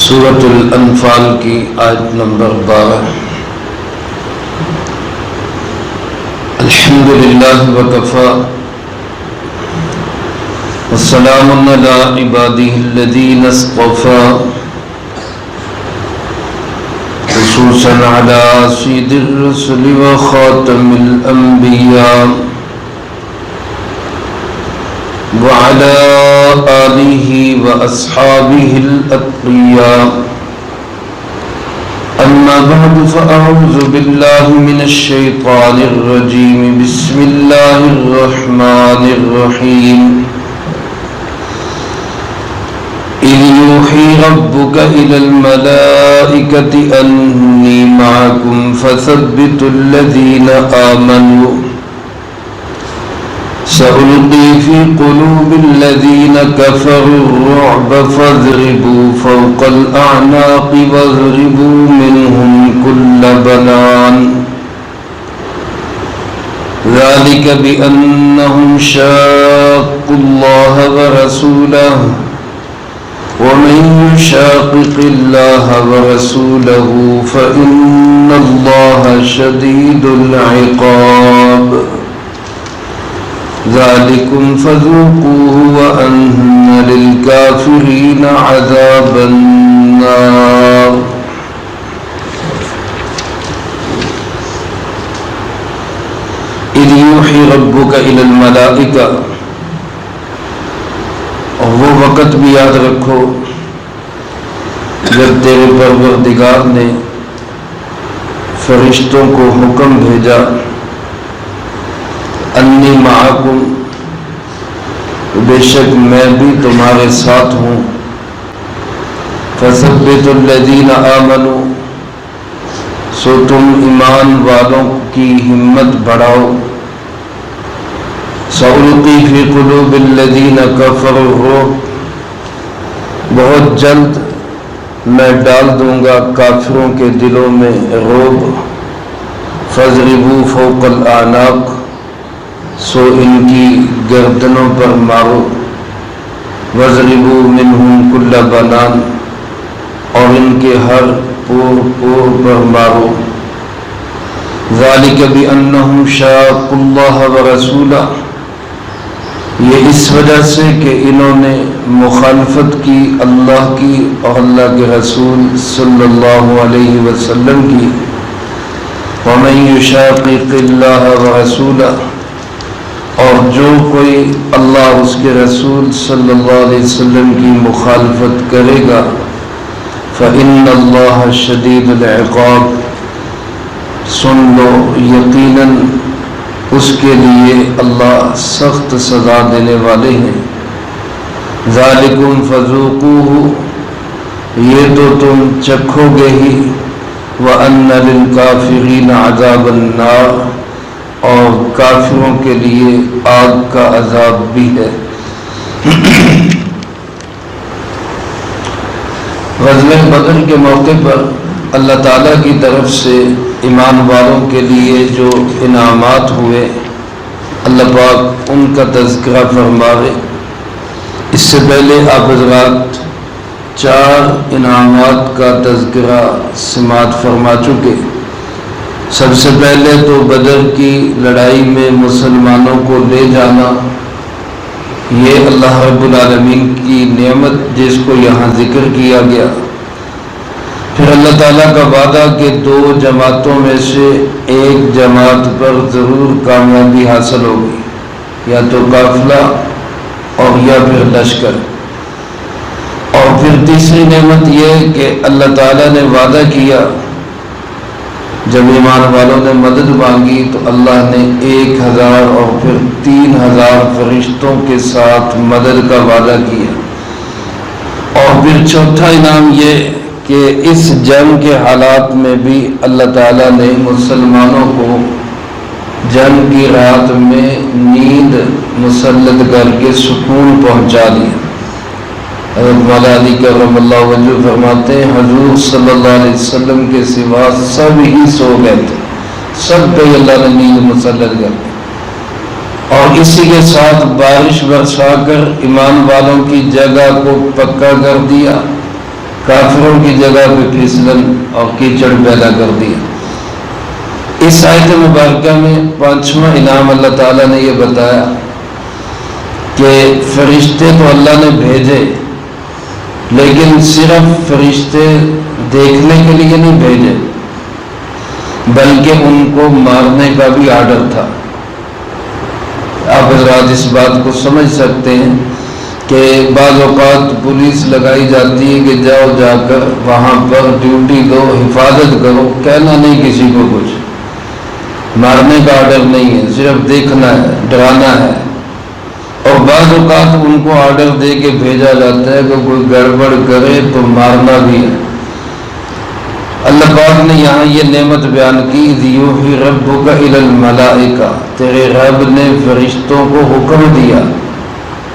سورۃ الانفال کی آیت نمبر 12۔ الحمدللہ وکفی والسلام علی عبادہ الذین اصطفی، خصوصا علی سید الرسل وخاتم الانبیاء وعلى آلہ واصحابہ الاتقیاء۔ اما بعد فاعوذ باللہ من الشیطان الرجیم، بسم اللہ الرحمن الرحیم۔ اذ یوحی ربک الی الملائکۃ انی معکم فثبتوا الذین آمنوا سألقي في قلوب الذين كفروا الرعب فاضربوا فوق الأعناق واضربوا منهم كل بنان، ذلك بأنهم شاقوا الله ورسوله ومن يشاقق الله ورسوله فإن الله شديد العقاب، ذلكم فذوقوه وأن للكافرين عذاب النار۔ إذ يوحي ربك إلى الملائكة، اور وہ وقت بھی یاد رکھو جب تیرے پروردگار نے فرشتوں کو حکم بھیجا، انی معکم، بے شک میں بھی تمہارے ساتھ ہوں، فثبتوا الذین آمنوا، سو تم ایمان والوں کی ہمت بڑھاؤ، سألقی فی قلوب الذین کفروا الرعب، بہت جلد میں ڈال دوں گا کافروں کے دلوں میں رعب، فاضربوا فوق الاعناق، سو ان کی گردنوں پر مارو، واضربوا منہم کل بنان، اور ان کے ہر پور پر مارو، ذالک بانہم شاقوا اللہ ورسولہ، یہ اس وجہ سے کہ انہوں نے مخالفت کی اللہ کی اور اللہ کے رسول صلی اللہ علیہ وسلم کی، ومن یشاقق اللہ ورسولہ، اور جو کوئی اللہ اس کے رسول صلی اللہ علیہ وسلم کی مخالفت کرے گا، فإن اللہ شدید العقاب، سن لو یقیناً اس کے لیے اللہ سخت سزا دینے والے ہیں، ذالکم فذوقوہ، یہ تو تم چکھو گے ہی، وأن للکافرین عذاب النار، اور کافروں کے لیے آگ کا عذاب بھی ہے۔ غزوہ بدر کے موقع پر اللہ تعالیٰ کی طرف سے ایمان والوں کے لیے جو انعامات ہوئے، اللہ پاک ان کا تذکرہ فرماوے۔ اس سے پہلے آپ حضرات 4 انعامات کا تذکرہ سماعت فرما چکے۔ سب سے پہلے تو بدر کی لڑائی میں مسلمانوں کو لے جانا، یہ اللہ رب العالمین کی نعمت جس کو یہاں ذکر کیا گیا۔ پھر اللہ تعالیٰ کا وعدہ کہ 2 جماعتوں میں سے ایک جماعت پر ضرور کامیابی حاصل ہوگی، یا تو قافلہ اور یا پھر لشکر۔ اور پھر تیسری نعمت یہ کہ اللہ تعالیٰ نے وعدہ کیا، جب ایمان والوں نے مدد مانگی تو اللہ نے 1000 اور پھر 3000 فرشتوں کے ساتھ مدد کا وعدہ کیا۔ اور پھر چوتھا انعام یہ کہ اس جنگ کے حالات میں بھی اللہ تعالیٰ نے مسلمانوں کو جنگ کی رات میں نیند مسلط کر کے سکون پہنچا دیا۔ حضرت مولا علی کرم اللہ وجہ فرماتے ہیں، حضور صلی اللہ علیہ وسلم کے سوا سب ہی سو گئے تھے، سب پہ اللہ نے نیند مسلط کر دی، اور اسی کے ساتھ بارش برسا کر ایمان والوں کی جگہ کو پکا کر دیا، کافروں کی جگہ پہ پھسلن اور کیچڑ پیدا کر دیا۔ اس آیت مبارکہ میں 5واں انعام اللہ تعالیٰ نے یہ بتایا کہ فرشتے تو اللہ نے بھیجے، لیکن صرف فرشتے دیکھنے کے لیے نہیں بھیجے، بلکہ ان کو مارنے کا بھی آرڈر تھا۔ آپ حضرات اس بات کو سمجھ سکتے ہیں کہ بعض اوقات پولیس لگائی جاتی ہے کہ جاؤ جا کر وہاں پر ڈیوٹی دو، حفاظت کرو، کہنا نہیں کسی کو کچھ، مارنے کا آرڈر نہیں ہے، صرف دیکھنا ہے، ڈرانا ہے۔ اور بعض اوقات ان کو آرڈر دے کے بھیجا جاتا ہے کہ کوئی گڑبڑ کرے تو مارنا بھی ہے۔ اللہ پاک نے یہاں یہ نعمت بیان کی، یوحی ربک الی الملائکہ، تیرے رب نے فرشتوں کو حکم دیا،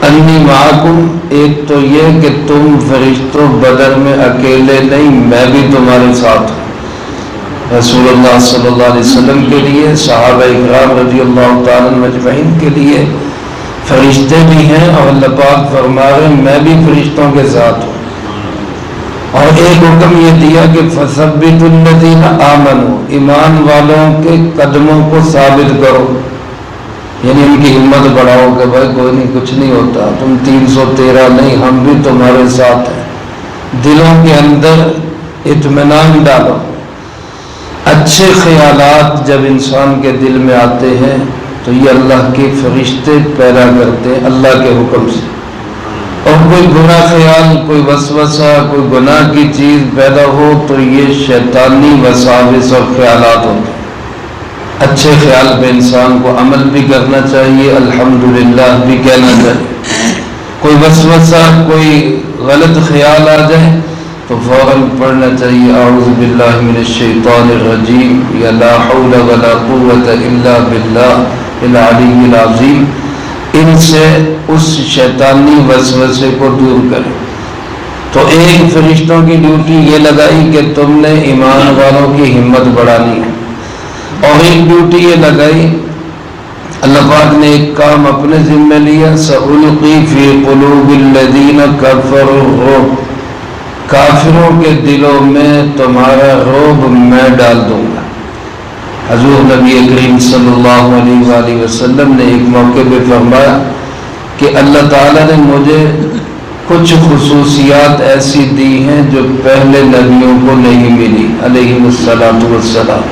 انی معکم، ایک تو یہ کہ تم فرشتوں بدر میں اکیلے نہیں، میں بھی تمہارے ساتھ ہوں۔ رسول اللہ صلی اللہ علیہ وسلم کے لیے، صحابہ اکرام رضی اللہ تعالیٰ مجمعین کے لیے فرشتے بھی ہیں، اور اللہ پاک فرما رہے ہیں میں بھی فرشتوں کے ساتھ ہوں۔ اور ایک حکم یہ دیا کہ فَثَبِّتُوا الَّذِينَ آمَنُوا، ایمان والوں کے قدموں کو ثابت کرو، یعنی ان کی ہمت بڑھاؤ کہ بھائی کوئی نہیں، کچھ نہیں ہوتا، تم 313 نہیں، ہم بھی تمہارے ساتھ ہیں۔ دلوں کے اندر اطمینان ڈالو۔ اچھے خیالات جب انسان کے دل میں آتے ہیں تو یہ اللہ کے فرشتے پیدا کرتے ہیں اللہ کے حکم سے، اور کوئی برا خیال، کوئی وسوسہ، کوئی گناہ کی چیز پیدا ہو تو یہ شیطانی وساوس اور خیالات ہوتے ہیں۔ اچھے خیال پہ انسان کو عمل بھی کرنا چاہیے، الحمدللہ بھی کہنا چاہیے۔ کوئی وسوسہ، کوئی غلط خیال آ جائے تو فوراً پڑھنا چاہیے اعوذ باللہ من الشیطان الرجیم، یا لا حول ولا قوت الا باللہ العلی العظیم۔ ان سے اس شیطانی وسوسے کو دور کریں۔ تو ایک فرشتوں کی ڈیوٹی یہ لگائی کہ تم نے ایمان والوں کی ہمت بڑھانی ہے، اور ایک ڈیوٹی یہ لگائی، اللہ پاک نے ایک کام اپنے ذمہ لیا، سألقی فی قلوب الذین کفروا الرعب، کافروں کے دلوں میں تمہارا رعب میں ڈال دوں گا۔ حضور نبی کریم صلی اللہ علیہ وآلہ وسلم نے ایک موقع پہ فرمایا کہ اللہ تعالیٰ نے مجھے کچھ خصوصیات ایسی دی ہیں جو پہلے نبیوں کو نہیں ملی علیہ الصلاۃ والسلام۔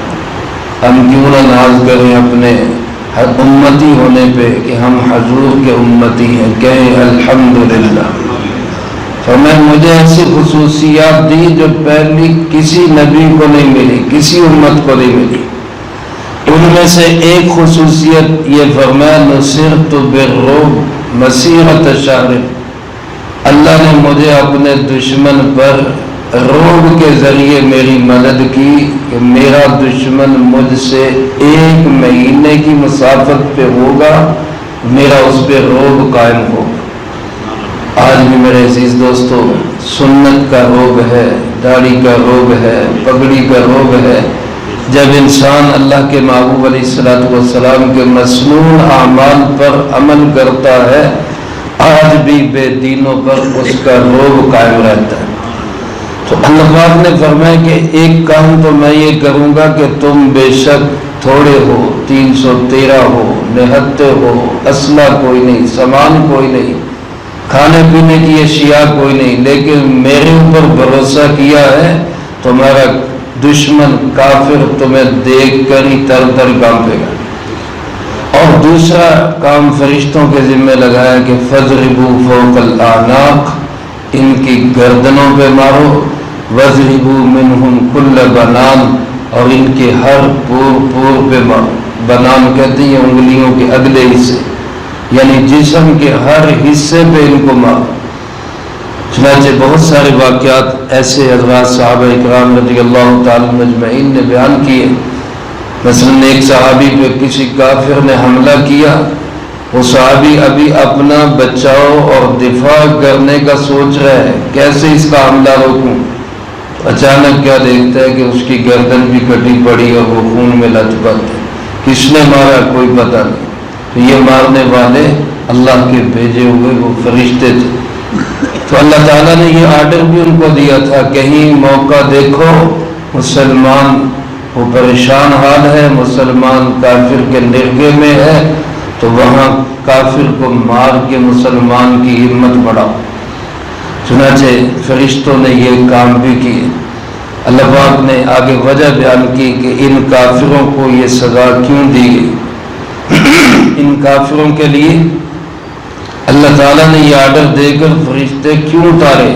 ہم کیوں نہ ناز کریں اپنے امتی ہونے پہ کہ ہم حضور کے امتی ہیں، کہیں الحمدللہ۔ فرمایا مجھے ایسی خصوصیات دی جو پہلی کسی نبی کو نہیں ملی، کسی امت کو نہیں ملی۔ ان میں سے ایک خصوصیت یہ فرمایا، نصرت بالرعب مسیرۃ شہر، اللہ نے مجھے اپنے دشمن پر رعب کے ذریعے میری مدد کی کہ میرا دشمن مجھ سے 1 مہینے کی مسافت پہ ہوگا، میرا اس پہ رعب قائم ہوگا۔ آج بھی میرے عزیز دوستو، سنت کا رعب ہے، داڑھی کا رعب ہے، پگڑی کا رعب ہے۔ جب انسان اللہ کے محبوب علیہ الصلوۃ والسلام کے مسنون اعمال پر عمل کرتا ہے، آج بھی بے دینوں پر اس کا رعب قائم رہتا ہے۔ تو اللہ پاک نے فرمایا کہ ایک کام تو میں یہ کروں گا کہ تم بے شک تھوڑے ہو، 313 ہو، نہتے ہو، اسلحہ کوئی نہیں، سامان کوئی نہیں، کھانے پینے کی اشیاء کوئی نہیں، لیکن میرے اوپر بھروسہ کیا ہے، تمہارا دشمن کافر تمہیں دیکھ کر ہی تر تر کانپے گا۔ اور دوسرا کام فرشتوں کے ذمہ لگایا کہ فَاضْرِبُوا فَوْقَ الْأَعْنَاقِ، ان کی گردنوں پہ مارو، وَاضْرِبُوا مِنْهُمْ كُلَّ بَنَانٍ، اور ان کے ہر پور پہ مارو۔ بنان کہتے ہیں انگلیوں کے اگلے حصے، یعنی جسم کے ہر حصے پہ ان کو مارو۔ چنانچہ بہت سارے واقعات ایسے حضرات صحابہ اکرام رضی اللہ تعالی مجمعین نے بیان کیے۔ مثلاً ایک صحابی پہ کسی کافر نے حملہ کیا، وہ صحابی ابھی اپنا بچاؤ اور دفاع کرنے کا سوچ رہا ہے، کیسے اس کا حملہ روکوں؟ اچانک کیا دیکھتا ہے کہ اس کی گردن بھی کٹی پڑی اور وہ خون میں لت پت ہے۔ کس نے مارا کوئی پتہ نہیں۔ تو یہ مارنے والے اللہ کے بھیجے ہوئے وہ فرشتے تھے۔ تو اللہ تعالیٰ نے یہ آرڈر بھی ان کو دیا تھا، کہیں موقع دیکھو مسلمان وہ پریشان حال ہے، مسلمان کافر کے نرگے میں ہے، تو وہاں کافر کو مار کے مسلمان کی ہمت بڑھاؤ۔ چنانچہ فرشتوں نے یہ کام بھی کیے۔ اللہ پاک نے آگے وجہ بیان کی کہ ان کافروں کو یہ سزا کیوں دی گئی، ان کافروں کے لیے اللہ تعالیٰ نے یہ آرڈر دے کر فرشتے کیوں اتارے۔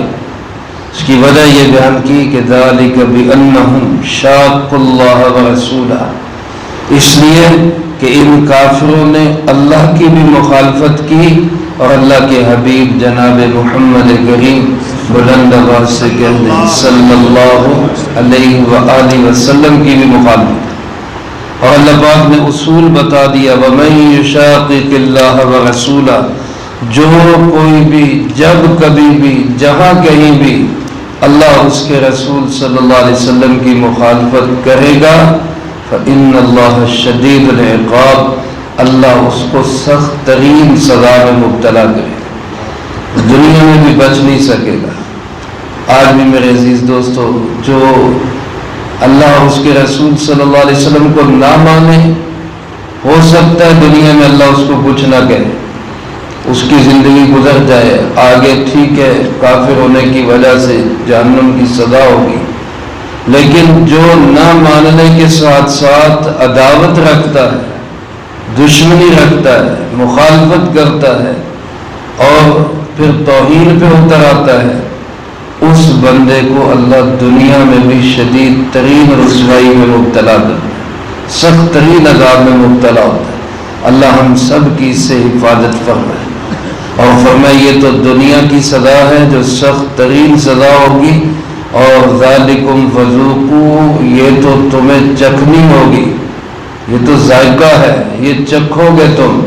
اس کی وجہ یہ بیان کی کہ ذالک بأنہم شاقوا اللہ ورسولہ، اس لیے کہ ان کافروں نے اللہ کی بھی مخالفت کی اور اللہ کے حبیب جناب محمد کریم بلند آواز سے کہہ دیں صلی اللہ علیہ وآلہ وسلم کی بھی مخالفت۔ اور اللہ پاک نے اصول بتا دیا وَمَن يُشَاقِقِ اللَّهَ وَرَسُولَهُ، جو کوئی بھی جب کبھی بھی جہاں کہیں بھی اللہ اس کے رسول صلی اللہ علیہ وسلم کی مخالفت کرے گا فَإِنَّ اللَّهَ شَدِيدُ الْعِقَابِ، اللہ اس کو سخت ترین سزا میں مبتلا کرے، دنیا میں بھی بچ نہیں سکے گا۔ آج بھی میرے عزیز دوستو، جو اللہ اس کے رسول صلی اللہ علیہ وسلم کو نہ مانے، ہو سکتا ہے دنیا میں اللہ اس کو کچھ نہ کہے، اس کی زندگی گزر جائے، آگے ٹھیک ہے کافر ہونے کی وجہ سے جہنم کی سزا ہوگی، لیکن جو نہ ماننے کے ساتھ ساتھ عداوت رکھتا ہے، دشمنی رکھتا ہے، مخالفت کرتا ہے اور پھر توہین پہ اتر آتا ہے، اس بندے کو اللہ دنیا میں بھی شدید ترین رسوائی میں مبتلا کرتا ہے، سخت ترین عذاب میں مبتلا ہوتا ہے۔ اللہ ہم سب کی اس سے حفاظت فرمائے اور فرمائے یہ تو دنیا کی سزا ہے جو سخت ترین سزا ہوگی، اور ذالکم فذوقوا، یہ تو تمہیں چکھنی ہوگی، یہ تو ذائقہ ہے، یہ چکھو گے تم،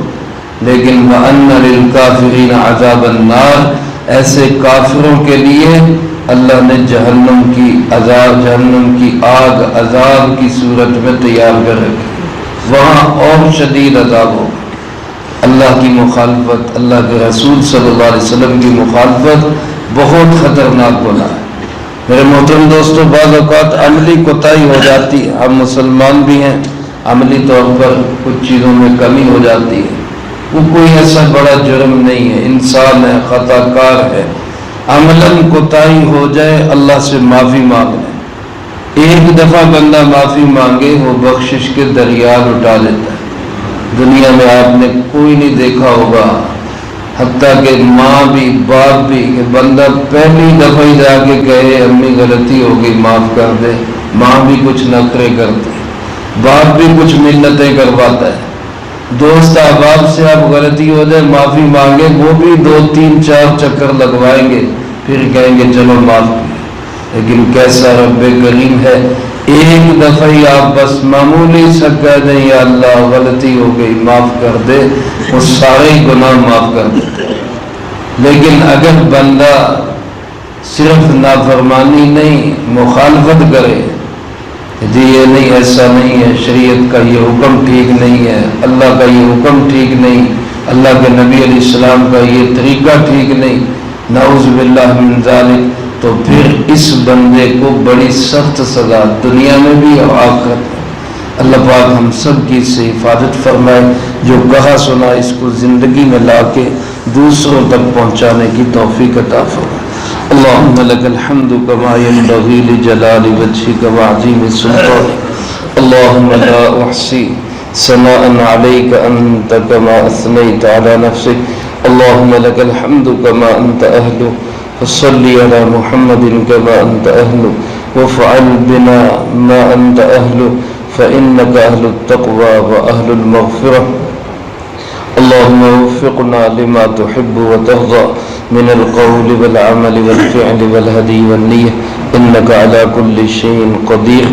لیکن وَأَنَّ لِلْكَافِرِينَ عَذَابَ النَّارِ، ایسے کافروں کے لیے اللہ نے جہنم کی عذاب، جہنم کی آگ عذاب کی صورت میں تیار کر رکھی، وہاں اور شدید عذاب ہوگا۔ اللہ کی مخالفت، اللہ کے رسول صلی اللہ علیہ وسلم کی مخالفت بہت خطرناک گناہ ہے۔ میرے محترم دوستو، بعض اوقات عملی کوتاہی ہو جاتی ہے، ہم مسلمان بھی ہیں، عملی طور پر کچھ چیزوں میں کمی ہو جاتی ہے، وہ کوئی ایسا بڑا جرم نہیں ہے، انسان ہے، خطا کار ہے، عملاً کوتاہی ہو جائے اللہ سے معافی مانگ لیں۔ ایک دفعہ بندہ معافی مانگے وہ بخشش کے دریا لٹا لیتا ہے۔ دنیا میں آپ نے کوئی نہیں دیکھا ہوگا، حتیٰ کہ ماں بھی باپ بھی، کہ بندہ پہلی دفعہ ہی جا کے کہے امی غلطی ہو گئی معاف کر دے، ماں بھی کچھ نخرے کرتی، باپ بھی کچھ منتیں کرواتا ہے، دوست احباب سے آپ غلطی ہو جائے معافی مانگے، وہ بھی 2-3-4 چکر لگوائیں گے، پھر کہیں گے چلو معاف کیے۔ لیکن کیسا رب کریم ہے، ایک دفعہ ہی آپ بس معمولی سا کہہ دیں یا اللہ غلطی ہو گئی معاف کر دے، وہ سارے گناہ معاف کر دیتے۔ لیکن اگر بندہ صرف نافرمانی نہیں مخالفت کرے، جی یہ نہیں، ایسا نہیں ہے، شریعت کا یہ حکم ٹھیک نہیں ہے، اللہ کا یہ حکم ٹھیک نہیں، اللہ کے نبی علیہ السلام کا یہ طریقہ ٹھیک نہیں، نعوذ باللہ من ذالک، تو پھر اس بندے کو بڑی سخت سزا دنیا میں بھی اور آخرت میں۔ اللہ پاک ہم سب کی اس سے حفاظت فرمائے، جو کہا سنا اس کو زندگی میں لا کے دوسروں تک پہنچانے کی توفیق عطا فرمائے۔ اللہم لک الحمد کما ینبغی لجلال وجہک وعظیم سلطانک، اللہم لا احصی ثناء علیک انت کما اثنیت علی نفسک، اللہم لک الحمد کما انت اہل، فصلی علی محمد کما انت اہل، وفعل بنا ما انت اہل، فإنک اہل التقوی واہل المغفرہ، اللهم وفقنا لما تحب وترضى من القول والعمل والفعل والهدي والنية إنك على كل شيء قدير.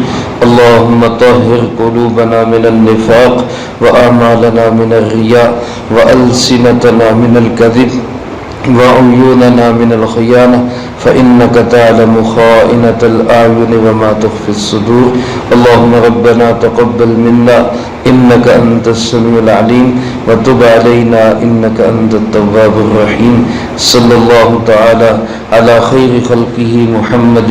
اللهم طهر قلوبنا من النفاق وأعمالنا من الرياء وألسنتنا من الكذب وعيوننا من الخيانة فإنك تعلم خائنة الأعين وما تخفي الصدور اللهم ربنا تقبل منا إنك أنت السميع العليم وتب علينا إنك أنت التواب الرحيم صلى الله تعالى على خير خلقه محمد